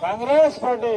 Congress party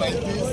35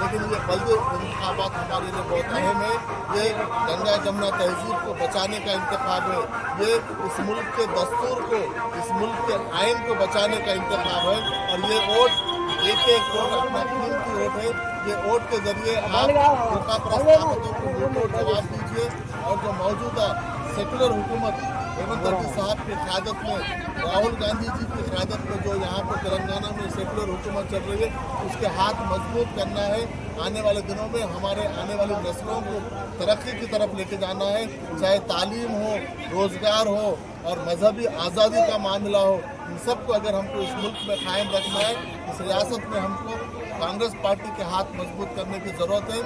लेकिन ये बल्दी इंतखाबात हमारे लिए बहुत अहम है। ये गंगा जमुना तहजीब को बचाने का इंतखाब है, ये इस मुल्क के दस्तूर को, इस मुल्क के आइन को बचाने का इंतखाब है। और ये वोट एक एक वोट अपना कीमती वोट है। ये वोट के जरिए आप धोखा प्रस्तावकों को मुंह जवाब दीजिए और जो मौजूदा सेकुलर हुकूमत रेवंत रेड्डी साहब की क़यादत में, राहुल गांधी जी की क़यादत में जो यहाँ पर तेलंगाना में सेकुलर हुकूमत चल रही है, उसके हाथ मजबूत करना है। आने वाले दिनों में हमारे आने वाली नस्लों को तरक्की की तरफ लेके जाना है, चाहे तालीम हो, रोज़गार हो और मजहबी आज़ादी का मामला हो। इन सबको अगर हमको इस मुल्क में कायम रखना है, इस रियासत में हमको कांग्रेस पार्टी के हाथ मजबूत करने की ज़रूरत है।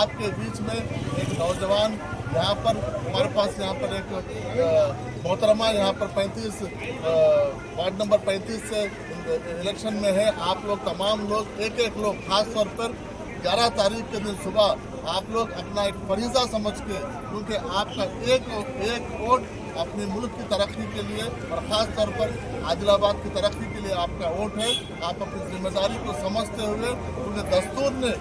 आपके बीच में एक नौजवान यहाँ पर हमारे पास यहाँ पर एक मोहतरमा यहाँ पर 35 वार्ड नंबर 35 से इलेक्शन में है। आप लोग तमाम लोग एक एक लोग खास तौर पर 11 तारीख के दिन सुबह आप लोग अपना एक फरीज़ा समझ के, क्योंकि आपका एक वोट अपने मुल्क की तरक्की के लिए और ख़ास तौर पर आदिलाबाद की तरक्की के लिए आपका वोट है। आप अपनी जिम्मेदारी को समझते हुए, क्योंकि दस्तूर ने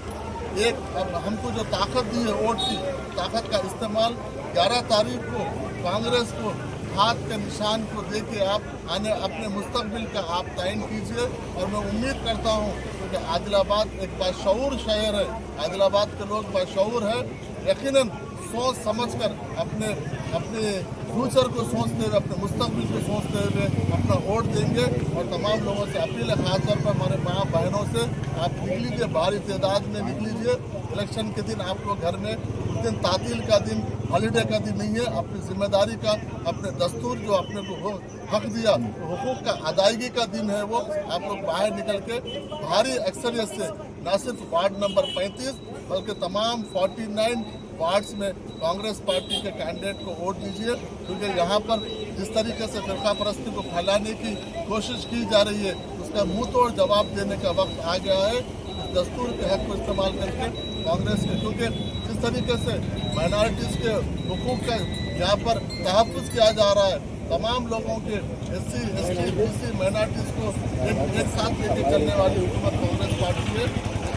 अब हमको जो ताकत दी है वोट की, ताकत का इस्तेमाल 11 तारीख को कांग्रेस को हाथ के निशान को दे के आप अपने मुस्तकबिल का आप तयन कीजिए। और मैं उम्मीद करता हूँ कि आदिलाबाद एक बाशऊर शहर है, आदिलाबाद के लोग बाशऊर है, यकीनन सोच समझकर अपने फ्यूचर को सोचते हुए, अपने मुस्तकबिल को सोचते हुए अपना वोट देंगे। और तमाम लोगों से अपील है, खासतौर पर हमारे माँ बहनों से, आप निकल लीजिए, भारी तादाद में निकल लीजिए। इलेक्शन के दिन आप लोग घर में, उस दिन तातील का दिन, हॉलीडे का दिन नहीं है। अपनी जिम्मेदारी का, अपने दस्तूर जो अपने को हक दिया, हुकूक का अदायगी का दिन है, वो आप लोग बाहर निकल के भारी अक्सरियत से न सिर्फ वार्ड नंबर 35 बल्कि तमाम 49 वार्ड्स में कांग्रेस पार्टी के कैंडिडेट को वोट दीजिए। क्योंकि यहाँ पर जिस तरीके से फिरका परस्ती को फैलाने की कोशिश की जा रही है, उसका मुंह तोड़ जवाब देने का वक्त आ गया है। इस दस्तूर के हक को इस्तेमाल करके कांग्रेस के, क्योंकि जिस तरीके से माइनॉरिटीज़ के हुकूक का यहाँ पर तहफ़्फ़ुज़ किया जा रहा है, तमाम लोगों के SC, ST, BC माइनॉरिटीज़ को एक साथ लेके चलने वाली हुकूमत कांग्रेस पार्टी है।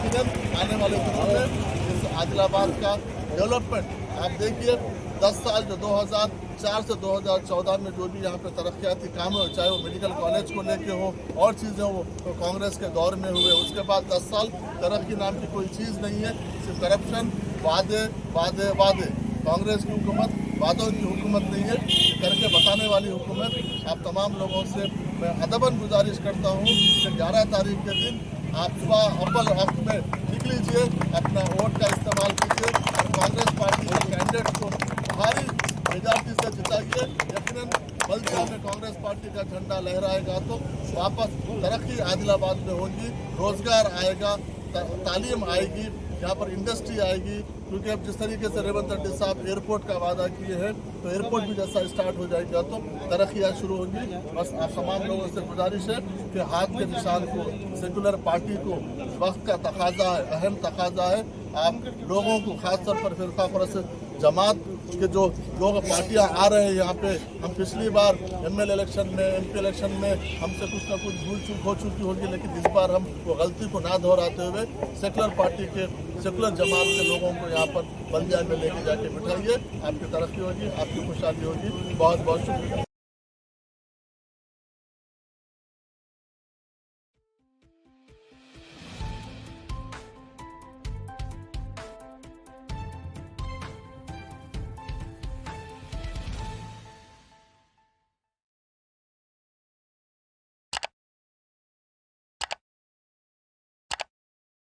लेकिन आने वाले दिनों में इस आदिलाबाद का डेवलपमेंट आप देखिए, 10 साल जो 2004 से 2014 में जो भी यहाँ पे तरक्याती काम हो, चाहे वो मेडिकल कॉलेज को लेके हो और चीज़ें हो, तो कांग्रेस के दौर में हुए। उसके बाद 10 साल तरक्की नाम की कोई चीज़ नहीं है, सिर्फ करप्शन, वादे वादे वादे। कांग्रेस की हुकूमत वादों की हुकूमत नहीं है, करके बताने वाली हुकूमत। आप तमाम लोगों से मैं अदबन गुजारिश करता हूँ कि 11 तारीख के दिन आप सुबह अव्वल वक्त में निकल लीजिए, अपना वोट का इस्तेमाल कीजिए और कांग्रेस पार्टी के कैंडिडेट को भारी मेजॉरिटी से जिताइए। यकीनन बल्दिया में कांग्रेस पार्टी का झंडा लहराएगा तो वापस तरक्की आदिलाबाद में होगी, रोजगार आएगा, तालीम आएगी, यहाँ पर इंडस्ट्री आएगी। क्योंकि अब जिस तरीके से रेवंत रेड्डी साहब एयरपोर्ट का वादा किए हैं, तो एयरपोर्ट भी जैसा स्टार्ट हो जाएगा तो तरक्कियाँ शुरू होंगी। बस आप तमाम लोगों से गुजारिश है कि हाथ के निशान को, सेकुलर पार्टी को वक्त का तकाजा है, अहम तकाजा है। आप लोगों को खासतौर पर फिरका परस्त जमात के जो लोग पार्टियां आ रहे हैं यहाँ पे, हम पिछली बार ML इलेक्शन में, MP इलेक्शन में हमसे कुछ ना कुछ भूल चूक हो चुकी होगी, लेकिन इस बार हम वो गलती को ना दोहराते हुए सेकुलर पार्टी के, सेकुलर जमात के लोगों को यहाँ पर बल्दिया में लेके जाके बिठाइए। आपकी तरक्की होगी, आपकी खुशहाली होगी। बहुत बहुत शुक्रिया।